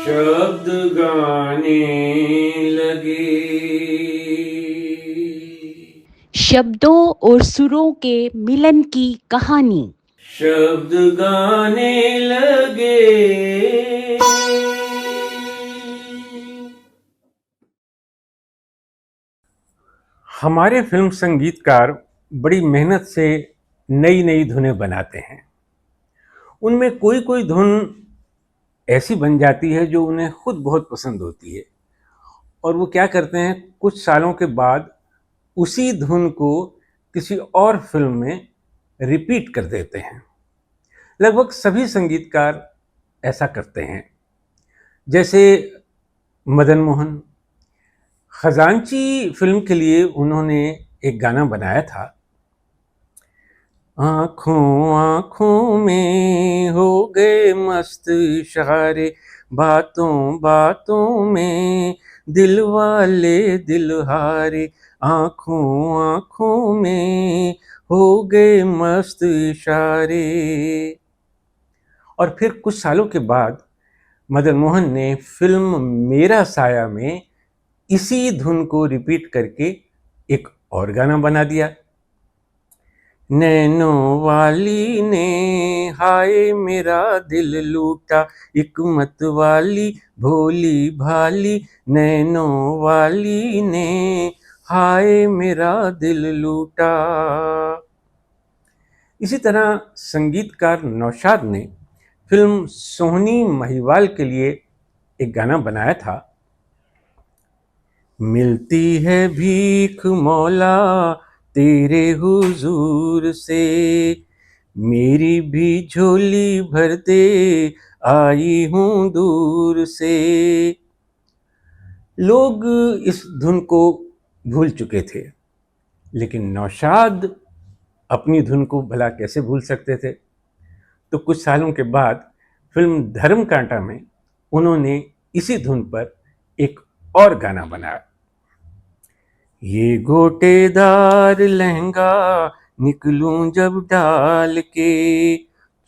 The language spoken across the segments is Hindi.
शब्द गाने लगे। शब्दों और सुरों के मिलन की कहानी। शब्द गाने लगे। हमारे फिल्म संगीतकार बड़ी मेहनत से नई नई धुनें बनाते हैं। उनमें कोई कोई धुन ऐसी बन जाती है जो उन्हें खुद बहुत पसंद होती है, और वो क्या करते हैं, कुछ सालों के बाद उसी धुन को किसी और फिल्म में रिपीट कर देते हैं। लगभग सभी संगीतकार ऐसा करते हैं। जैसे मदन मोहन, खजांची फिल्म के लिए उन्होंने एक गाना बनाया था, आँखों आँखों में हो गए मस्त इशारे, बातों बातों में दिल वाले दिल हारे, आँखों आँखों में हो गए मस्त इशारे। और फिर कुछ सालों के बाद मदन मोहन ने फिल्म मेरा साया में इसी धुन को रिपीट करके एक और गाना बना दिया। नैनों वाली ने हाय मेरा दिल लूटा, एक मत वाली भोली भाली, नैनों वाली ने हाय मेरा दिल लूटा। इसी तरह संगीतकार नौशाद ने फिल्म सोहनी महिवाल के लिए एक गाना बनाया था, मिलती है भीख मौला तेरे हुजूर से, मेरी भी झोली भर दे आई हूँ दूर से। लोग इस धुन को भूल चुके थे, लेकिन नौशाद अपनी धुन को भला कैसे भूल सकते थे। तो कुछ सालों के बाद फिल्म धर्म कांटा में उन्होंने इसी धुन पर एक और गाना बनाया, ये गोटेदार लहंगा निकलूं जब डाल के,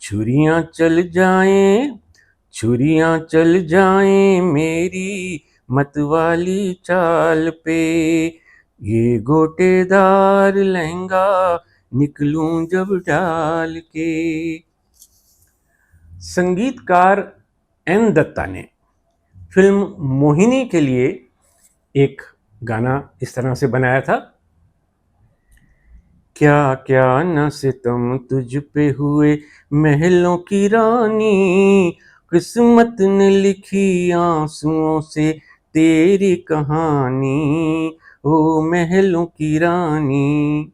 छुरियां चल जाएं, छुरियां चल जाएं मेरी मतवाली चाल पे, ये गोटेदार लहंगा निकलूं जब डाल के। संगीतकार एन दत्ता ने फिल्म मोहिनी के लिए एक गाना इस तरह से बनाया था, क्या क्या न सितम तुझ पे हुए महलों की रानी, किस्मत ने लिखी आंसुओं से तेरी कहानी, ओ महलों की रानी।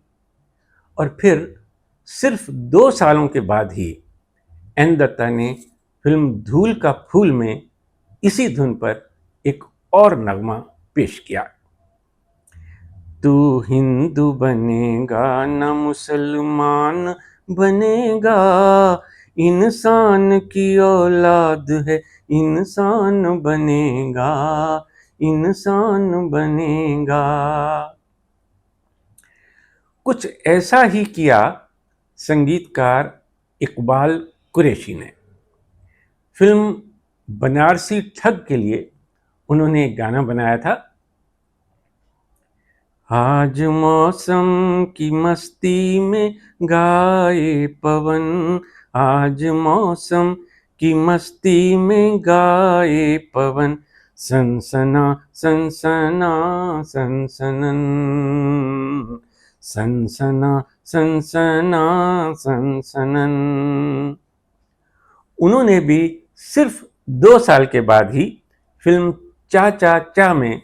और फिर सिर्फ 2 सालों के बाद ही एन दत्ता ने फिल्म धूल का फूल में इसी धुन पर एक और नगमा पेश किया, तू हिंदू बनेगा न मुसलमान बनेगा, इंसान की औलाद है इंसान बनेगा, इंसान बनेगा। कुछ ऐसा ही किया संगीतकार इकबाल कुरैशी ने। फिल्म बनारसी ठग के लिए उन्होंने एक गाना बनाया था, आज मौसम की मस्ती में गाए पवन, आज मौसम की मस्ती में गाए पवन, सनसना सनसना सनसनन, सनसना सनसना सनसनन। उन्होंने भी सिर्फ 2 साल के बाद ही फिल्म चा चा चा में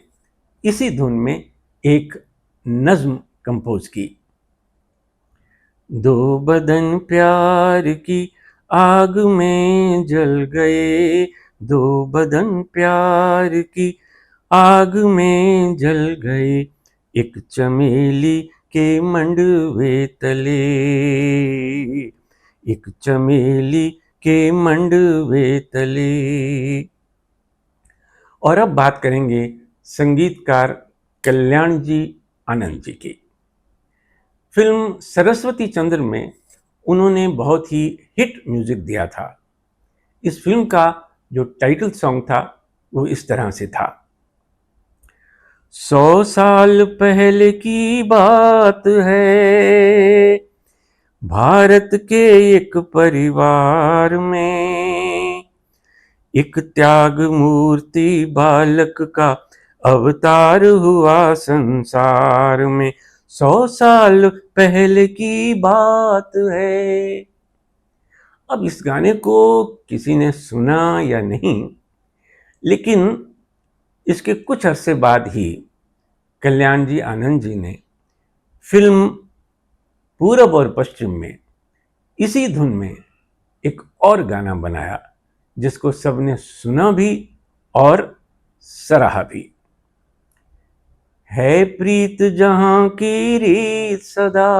इसी धुन में एक नज्म कंपोज की, दो बदन प्यार की आग में जल गए, दो बदन प्यार की आग में जल गए, एक चमेली के मंडवे तले, एक चमेली के मंडवे तले। और अब बात करेंगे संगीतकार कल्याण जी आनंद जी की। फिल्म सरस्वती चंद्र में उन्होंने बहुत ही हिट म्यूजिक दिया था। इस फिल्म का जो टाइटल सॉन्ग था वो इस तरह से था। 100 साल पहले की बात है, भारत के एक परिवार में एक त्याग मूर्ति बालक का अवतार हुआ संसार में। 100 साल पहले की बात है। अब इस गाने को किसी ने सुना या नहीं, लेकिन इसके कुछ अरसे बाद ही कल्याण जी आनंद जी ने फिल्म पूरब और पश्चिम में इसी धुन में एक और गाना बनाया, जिसको सबने सुना भी और सराहा भी। है प्रीत जहां की रीत सदा,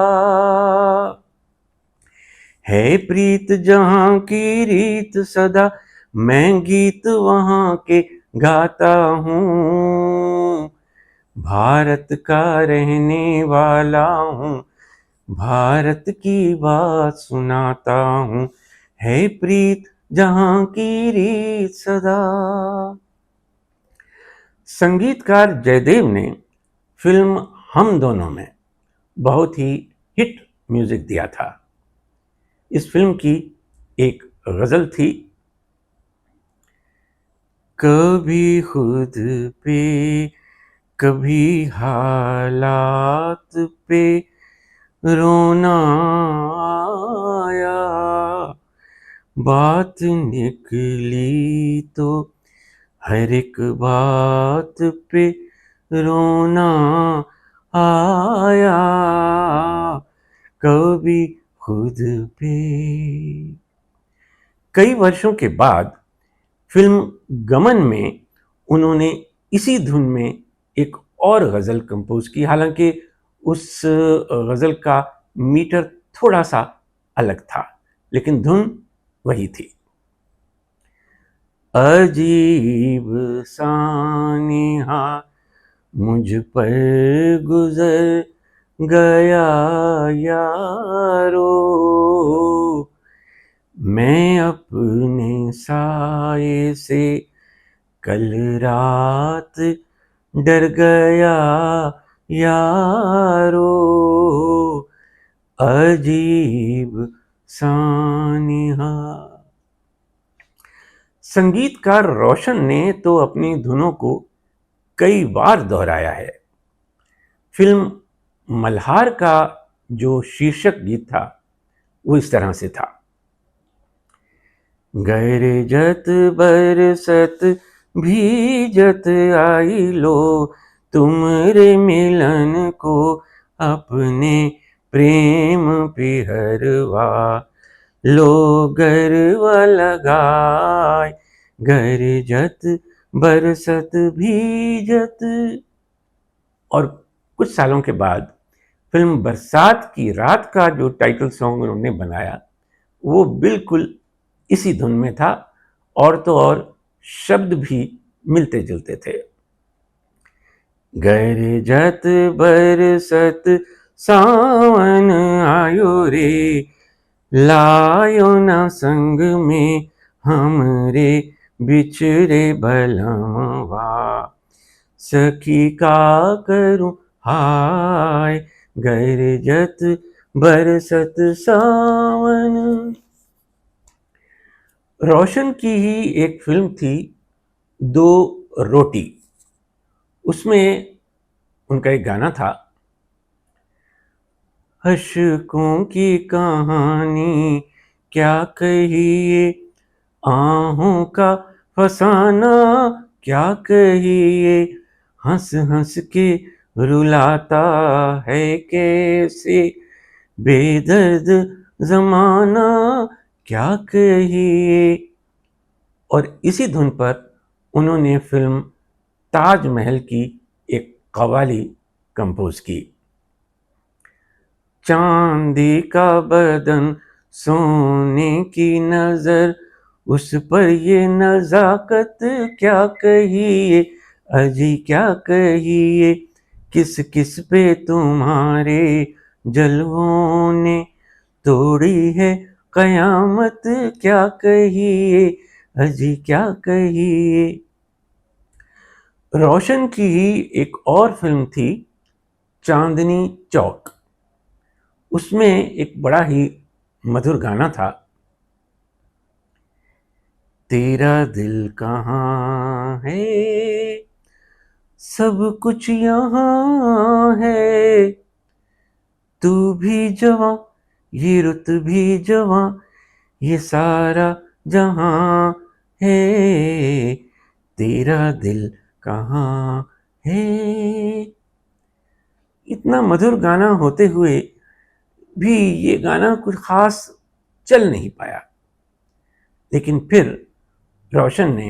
है प्रीत जहां की रीत सदा, मैं गीत वहां के गाता हूँ। भारत का रहने वाला हूँ, भारत की बात सुनाता हूँ। है प्रीत जहां की रीत सदा। संगीतकार जयदेव ने फिल्म हम दोनों में बहुत ही हिट म्यूजिक दिया था। इस फिल्म की एक गजल थी, कभी खुद पे कभी हालात पे रोना आया, बात निकली तो हर एक बात पे रोना आया, कभी खुद पे। कई वर्षों के बाद फिल्म गमन में उन्होंने इसी धुन में एक और गजल कंपोज की। हालांकि उस गजल का मीटर थोड़ा सा अलग था, लेकिन धुन वही थी। अजीब सानिहा मुझ पर गुजर गया यारो, मैं अपने साये से कल रात डर गया यारो, अजीब सानिहा। संगीतकार रोशन ने तो अपनी धुनों को कई बार दोहराया है। फिल्म मल्हार का जो शीर्षक गीत था वो इस तरह से था, गरजत बरसत भीजत आई लो, तुमरे मिलन को अपने प्रेम पिहरवा लो, गरवा लगाए गरजत बरसत भीजत। और कुछ सालों के बाद फिल्म बरसात की रात का जो टाइटल सॉन्ग उन्होंने बनाया वो बिल्कुल इसी धुन में था, और तो और शब्द भी मिलते जुलते थे। गरजत बरसत सावन आयो रे, लायो ना संग में हमरे बिछड़े बलमवा, सखी का करूं हाय गरजत बरसत सावन। रोशन की ही एक फिल्म थी दो रोटी, उसमें उनका एक गाना था, अशकों की कहानी क्या कहिए, आहों का फसाना क्या कहिए, हंस हंस के रुलाता है कैसे, बेदर्द जमाना क्या कहिए। और इसी धुन पर उन्होंने फिल्म ताजमहल की एक कव्वाली कंपोज की, चांदी का बदन सोने की नजर, उस पर ये नजाकत क्या कहिए, अजी क्या कहिए, किस किस पे तुम्हारे जलवों ने तोड़ी है कयामत क्या कहिए, अजी क्या कहिए। रोशन की ही एक और फिल्म थी चांदनी चौक। उसमें एक बड़ा ही मधुर गाना था, तेरा दिल कहाँ है सब कुछ यहाँ है, तू भी जवां ये रुत भी जवां ये सारा जहां है, तेरा दिल कहाँ है। इतना मधुर गाना होते हुए भी ये गाना कुछ खास चल नहीं पाया। लेकिन फिर रोशन ने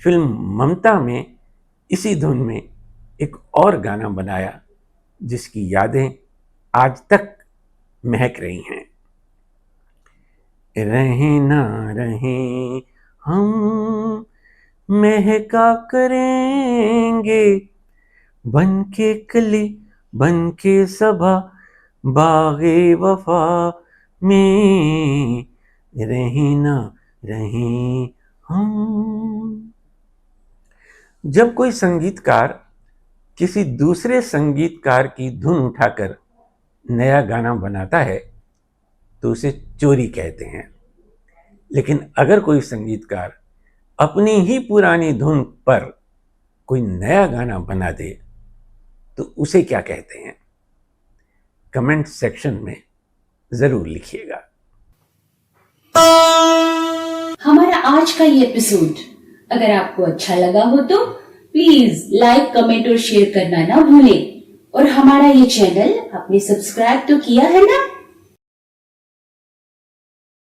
फिल्म ममता में इसी धुन में एक और गाना बनाया जिसकी यादें आज तक महक रही हैं। रहें ना रहें हम महका करेंगे, बन के कली बन के सबा बागे वफा में, रहें ना रहें हम। जब कोई संगीतकार किसी दूसरे संगीतकार की धुन उठाकर नया गाना बनाता है तो उसे चोरी कहते हैं। लेकिन अगर कोई संगीतकार अपनी ही पुरानी धुन पर कोई नया गाना बना दे तो उसे क्या कहते हैं? कमेंट सेक्शन में जरूर लिखिएगा। हमारा आज का ये एपिसोड अगर आपको अच्छा लगा हो तो प्लीज लाइक, कमेंट और शेयर करना ना भूलें। और हमारा ये चैनल आपने सब्सक्राइब तो किया है ना?